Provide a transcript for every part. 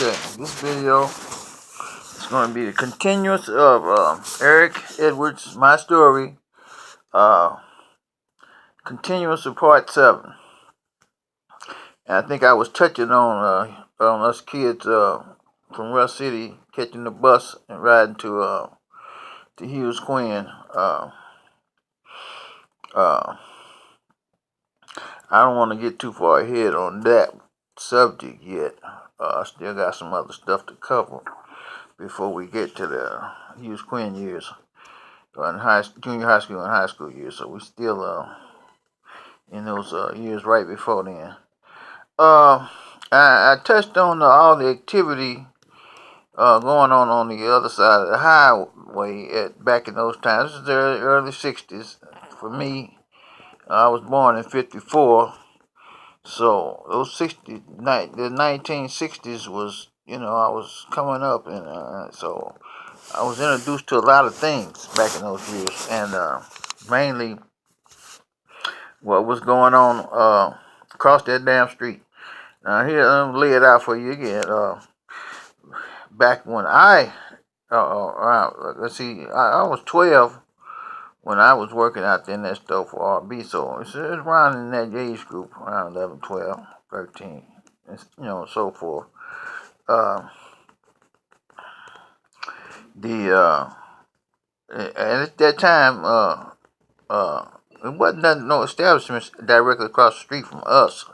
Okay, this video is going to be the continuance of Eric Edwards' My Story, uh, continuance of part 7. And I think I was touching on us kids from Rush City catching the bus and riding to Hughes Quinn. Uh, I don't want to get too far ahead on that subject yet. I still got some other stuff to cover before we get to the Hughes Quinn years, in junior high school and high school years. So we still in those years right before then. I touched on all the activity going on the other side of the highway back in those times. This is the early 60s. For me, I was born in 54. So those the 1960s was, I was coming up, and so I was introduced to a lot of things back in those years, and mainly what was going on across that damn street. Now here, let me lay it out for you again. Back when let's see, I was 12 when I was working out there in that store for RB, so it's around in that age group, around 11, 12, 13, and, so forth. And at that time, it wasn't no establishment directly across the street from us.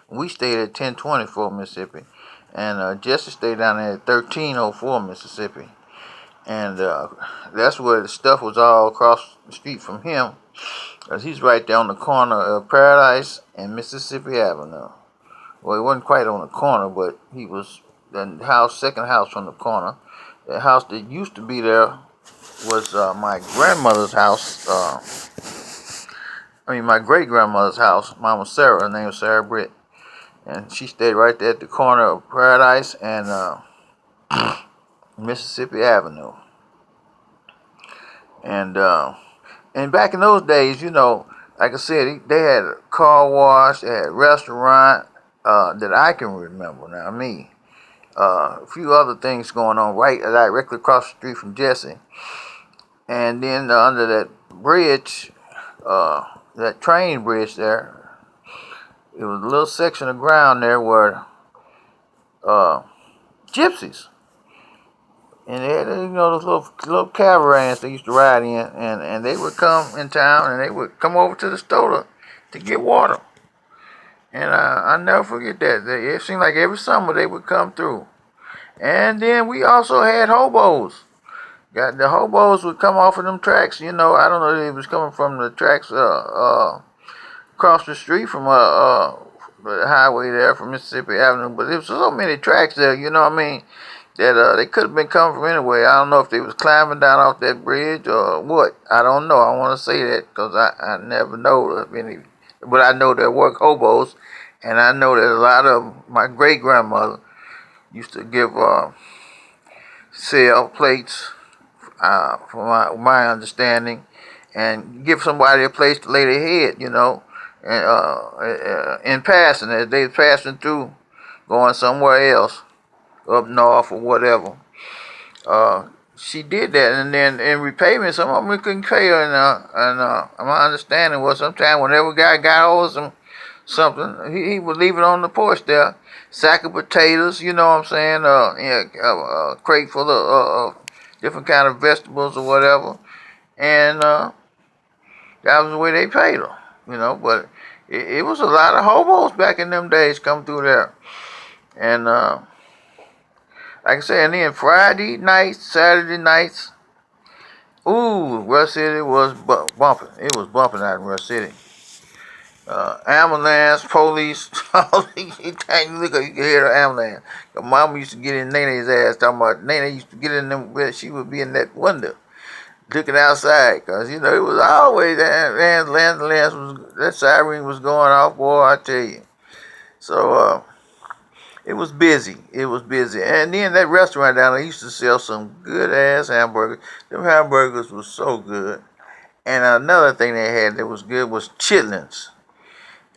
We stayed at 1024 Mississippi, and Jesse stayed down there at 1304 Mississippi. And that's where the stuff was all across the street from him, because he's right there on the corner of Paradise and Mississippi Avenue. Well, he wasn't quite on the corner, but he was the second house from the corner. The house that used to be there was my grandmother's house. My great-grandmother's house. Mama Sarah, her name was Sarah Britt. And she stayed right there at the corner of Paradise and Mississippi Avenue. And back in those days, like I said, they had a car wash, they had a restaurant that I can remember. Now, a few other things going on directly across the street from Jesse. And then under that bridge, that train bridge there, it was a little section of ground there where gypsies. And they had, those little caravans they used to ride in, and they would come in town, and they would come over to the store to get water. And I'll never forget that. It seemed like every summer they would come through. And then we also had hobos. The hobos would come off of them tracks. I don't know if they was coming from the tracks across the street from the highway there from Mississippi Avenue, but there was so many tracks there, that they could have been coming from anywhere. I don't know if they was climbing down off that bridge or what. I don't know. I want to say that because I never know of any, but I know there were hobos, and I know that a lot of my great grandmother used to give sell plates, from my understanding, and give somebody a place to lay their head, and in passing, as they was passing through, going somewhere else, up north or whatever. She did that, and then in repayment, some of them we couldn't pay her, and my understanding was sometimes whenever a guy got over something, he would leave it on the porch there, sack of potatoes, you know what I'm saying, a crate full of different kind of vegetables or whatever, and that was the way they paid her, but it was a lot of hobos back in them days come through there, and like I said, and then Friday nights, Saturday nights, Rush City was bumping. It was bumping out in Rush City. Ambulance, police, anytime you look up, you can hear the ambulance. Your mama used to get in Nene's ass, talking about Nene used to get in them, she would be in that window, looking outside, because, it was always, that siren was going off, boy, I tell you. So, it was busy. And then that restaurant down there used to sell some good-ass hamburgers. Them hamburgers were so good. And another thing they had that was good was chitlins.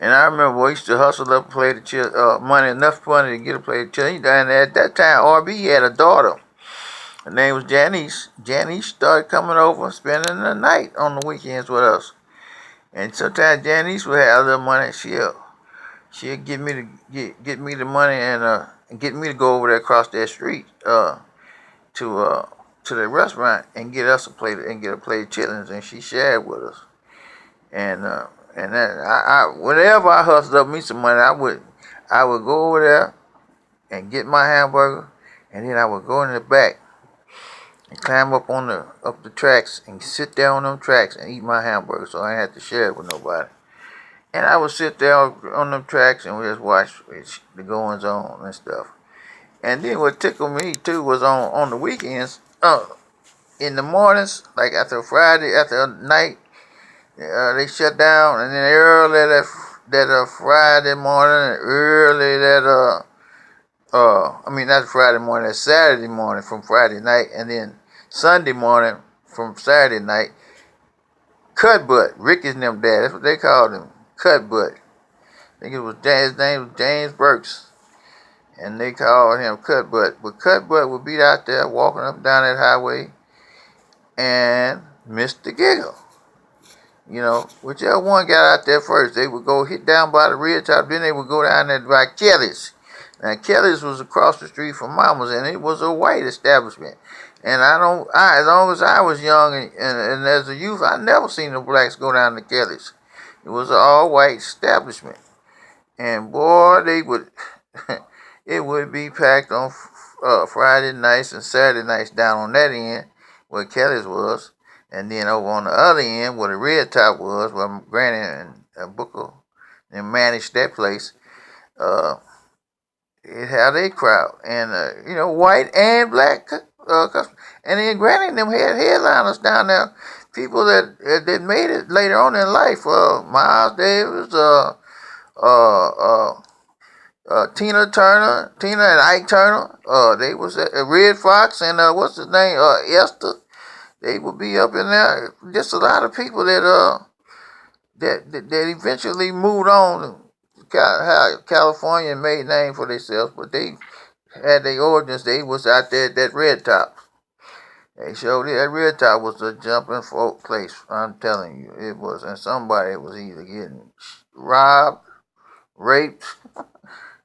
And I remember we used to hustle up and play the money, enough money to get a play the chill. And at that time, RB had a daughter. Her name was Janice. Janice started coming over, spending the night on the weekends with us. And sometimes Janice would have a little money. She'll get me the money and get me to go over there across that street to to the restaurant and get us a plate and get a plate of chitlins, and she shared with us. And that whenever I hustled up me some money, I would go over there and get my hamburger, and then I would go in the back and climb up the tracks and sit there on them tracks and eat my hamburger, so I didn't have to share it with nobody. And I would sit there on them tracks and we just watch the goings on and stuff. And then what tickled me too was on the weekends, in the mornings, like after Friday, after night, they shut down, and then early that Friday morning, early I mean not Friday morning, that Saturday morning from Friday night, and then Sunday morning from Saturday night, Cut Butt, Ricky's them dad, that's what they called him, Cut Butt. I think his name was James Burks, and they called him Cut Butt. But Cut Butt would be out there walking up and down that highway, and Mr. Giggle. You know, whichever one got out there first, they would go hit down by the red top, then they would go down there by Kelly's. Now Kelly's was across the street from Mama's, and it was a white establishment. And as long as I was young and as a youth, I never seen the blacks go down to Kelly's. It was an all-white establishment, and boy, they would, it would be packed on Friday nights and Saturday nights down on that end where Kelly's was. And then over on the other end, where the red top was, where Granny and Booker and managed that place, it had a crowd. And, white and black customers. And then Granny and them had headliners down there. People that made it later on in life. Miles Davis, Tina and Ike Turner. They was Red Fox and what's his name? Esther. They would be up in there. Just a lot of people that eventually moved on to California and made name for themselves, but they had their origins. They was out there at that red top. They showed that red top was a jumping folk place. I'm telling you, it was, and somebody was either getting robbed, raped,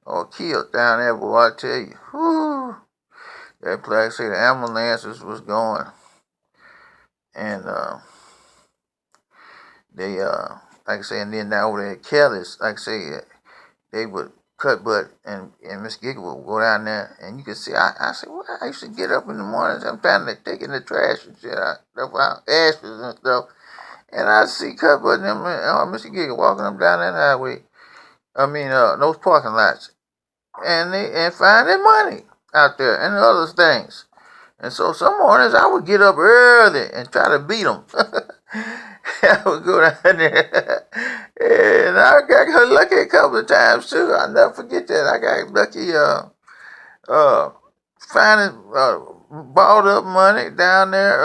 or killed down there. Boy, I tell you, whoo, that place. Say the ambulances was going. And they like I say, and then down over there at Kelly's, like I say, they would Cut Butt and Miss Giggle would go down there, and you could see. I said, well, I used to get up in the morning, sometimes they taking the trash and shit out, ashes and stuff, and I see Cut Butt and them, Mr. Giggle walking up down that highway. I mean, those parking lots, and finding money out there and other things. And so some mornings I would get up early and try to beat them. I would go down there. And I got lucky a couple of times too. I'll never forget that. I got lucky finding balled up money down there.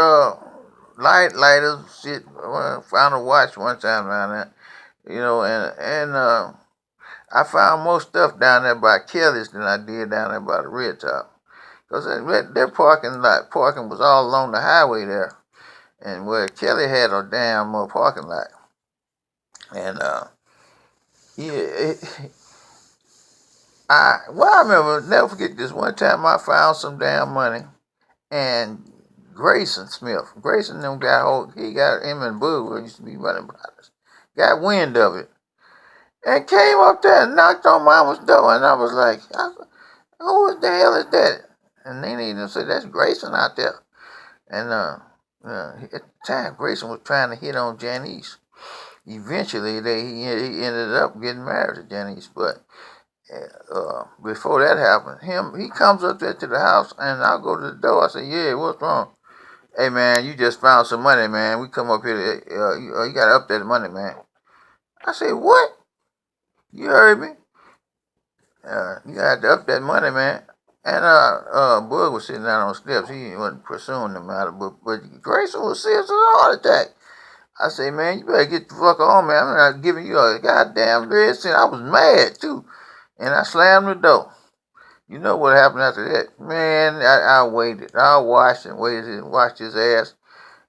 Lighters, shit. Found a watch one time down there. And I found more stuff down there by Kelly's than I did down there by the Red Top. Because their parking was all along the highway there. And where Kelly had a damn parking lot. And, I remember, never forget this. One time I found some damn money. And Grayson Smith, them he got him and Boo, used to be running brothers, got wind of it. And came up there and knocked on Mama's door. And I was like, who the hell is that? And they even said, that's Grayson out there. And at the time, Grayson was trying to hit on Janice. Eventually, he ended up getting married to Janice. But before that happened, he comes up there to the house, and I'll go to the door. I say, yeah, what's wrong? Hey, man, you just found some money, man. We come up here. You got to up that money, man. I say, what? You heard me? You got to up that money, man. And Bud was sitting down on the steps. He wasn't pursuing them out of, but Grayson was serious as a heart attack. I say, man, you better get the fuck on, man. I'm not giving you a goddamn red cent. I was mad too, and I slammed the door. You know what happened after that, man? I waited. I watched and waited and watched his ass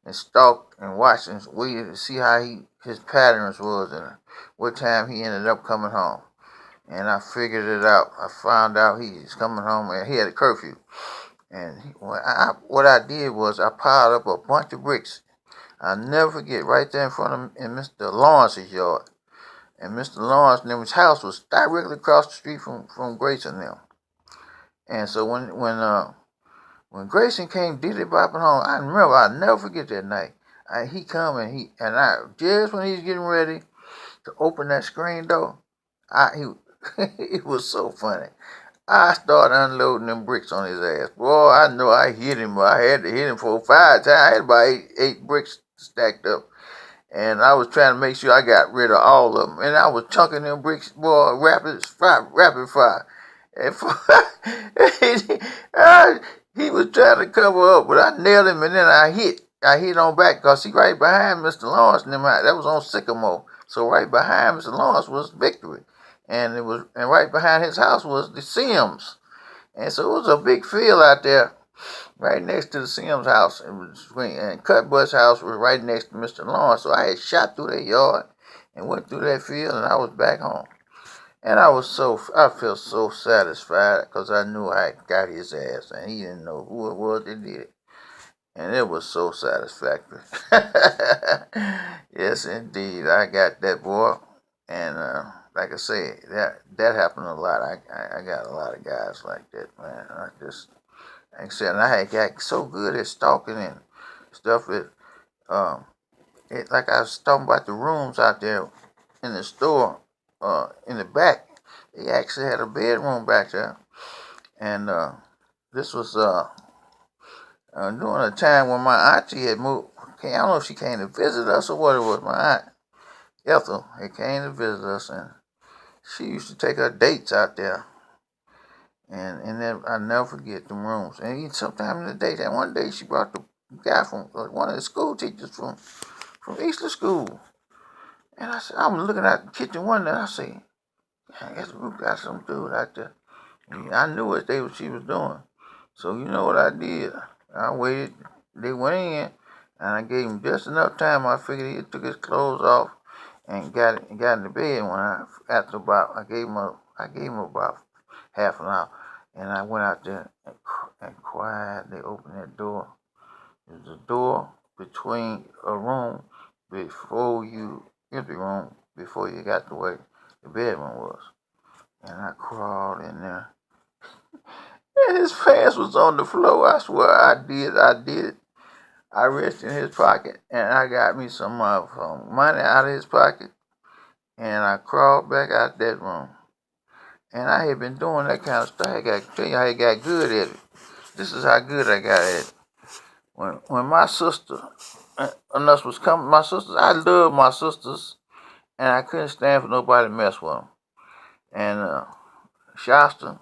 and stalked and watched and waited to see how his patterns was and what time he ended up coming home. And I figured it out. I found out he's coming home and he had a curfew. And what I did was I piled up a bunch of bricks. I'll never forget, right there in front of in Mr. Lawrence's yard. And Mr. Lawrence and his house was directly across the street from Grace and them. And so when Grayson came dilly bopping home, I remember, I'll never forget that night. He come and I just when he was getting ready to open that screen door, he it was so funny. I started unloading them bricks on his ass. Boy, I know I hit him. I had to hit him 4 or 5 times. I had about eight bricks stacked up. And I was trying to make sure I got rid of all of them. And I was chunking them bricks, boy, rapid fire. And he was trying to cover up, but I nailed him, and then I hit on back, because he right behind Mr. Lawrence and them. That was on Sycamore. So right behind Mr. Lawrence was Victory. And right behind his house was the Sims. And so it was a big field out there right next to the Sims house. And Cutbutt's house was right next to Mr. Lawrence. So I had shot through that yard and went through that field, and I was back home. And I felt so satisfied because I knew I got his ass, and he didn't know who it was that did it. And it was so satisfactory. Yes, indeed, I got that, boy. And like I say, that happened a lot. I got a lot of guys like that, man. Like I said, and I had got so good at stalking and stuff. Like I was talking about the rooms out there in the store, in the back. They actually had a bedroom back there, and this was during a time when my auntie had moved. I don't know if she came to visit us or what it was. My aunt Ethel had came to visit us, and she used to take her dates out there. And then I never forget the rooms. And even sometime in the day, that one day she brought the guy from one of the school teachers from Eastern School. And I said, I'm looking at the kitchen window, and I say, I guess we got some dude out there. And I knew what she was doing. So you know what I did? I waited. They went in, and I gave him just enough time. I figured he took his clothes off and got in the bed. I gave him about half an hour, and I went out there and quietly opened that door. There's a door between a room before you enter the room, before you got to where the bedroom was. And I crawled in there. And his pants was on the floor. I swear I did it. I reached in his pocket and I got me some money out of his pocket. And I crawled back out that room. And I had been doing that kind of stuff. I got to tell you how I got good at it. This is how good I got at it. When my sister and us was coming, my sisters, I love my sisters, and I couldn't stand for nobody to mess with them. And Shasta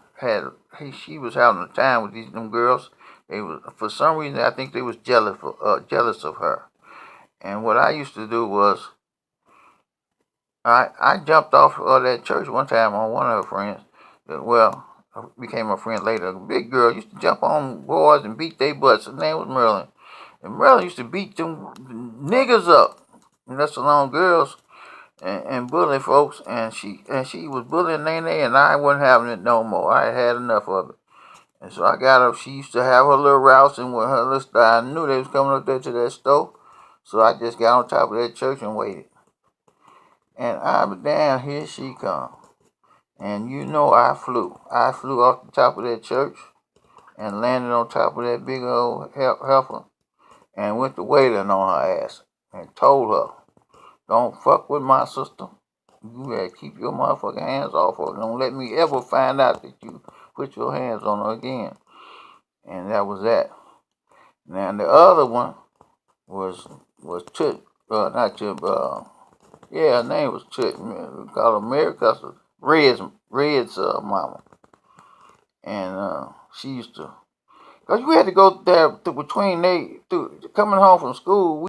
she was having a time with them girls. They was, for some reason, I think they was jealous of her. And what I used to do was I jumped off of that church one time on one of her friends. Well, became a friend later. A big girl used to jump on boys and beat their butts. Her name was Merlin. And Merlin used to beat them niggers up. And that's along girls and bully folks. And she was bullying Nene, and I wasn't having it no more. I had enough of it. And so I got up. She used to have her little routes and with her little style. I knew they was coming up there to that store. So I just got on top of that church and waited. And I was down, here she come. And you know I flew. I flew off the top of that church and landed on top of that big old heifer and went to wailing on her ass and told her, don't fuck with my sister. You better keep your motherfucking hands off her. Don't let me ever find out that you put your hands on her again. And that was that. Now the other one was Tut, not Tut, yeah, her name was Tut. We call her Mary Custer, Red's mama. And she used to, because we had to go there between coming home from school.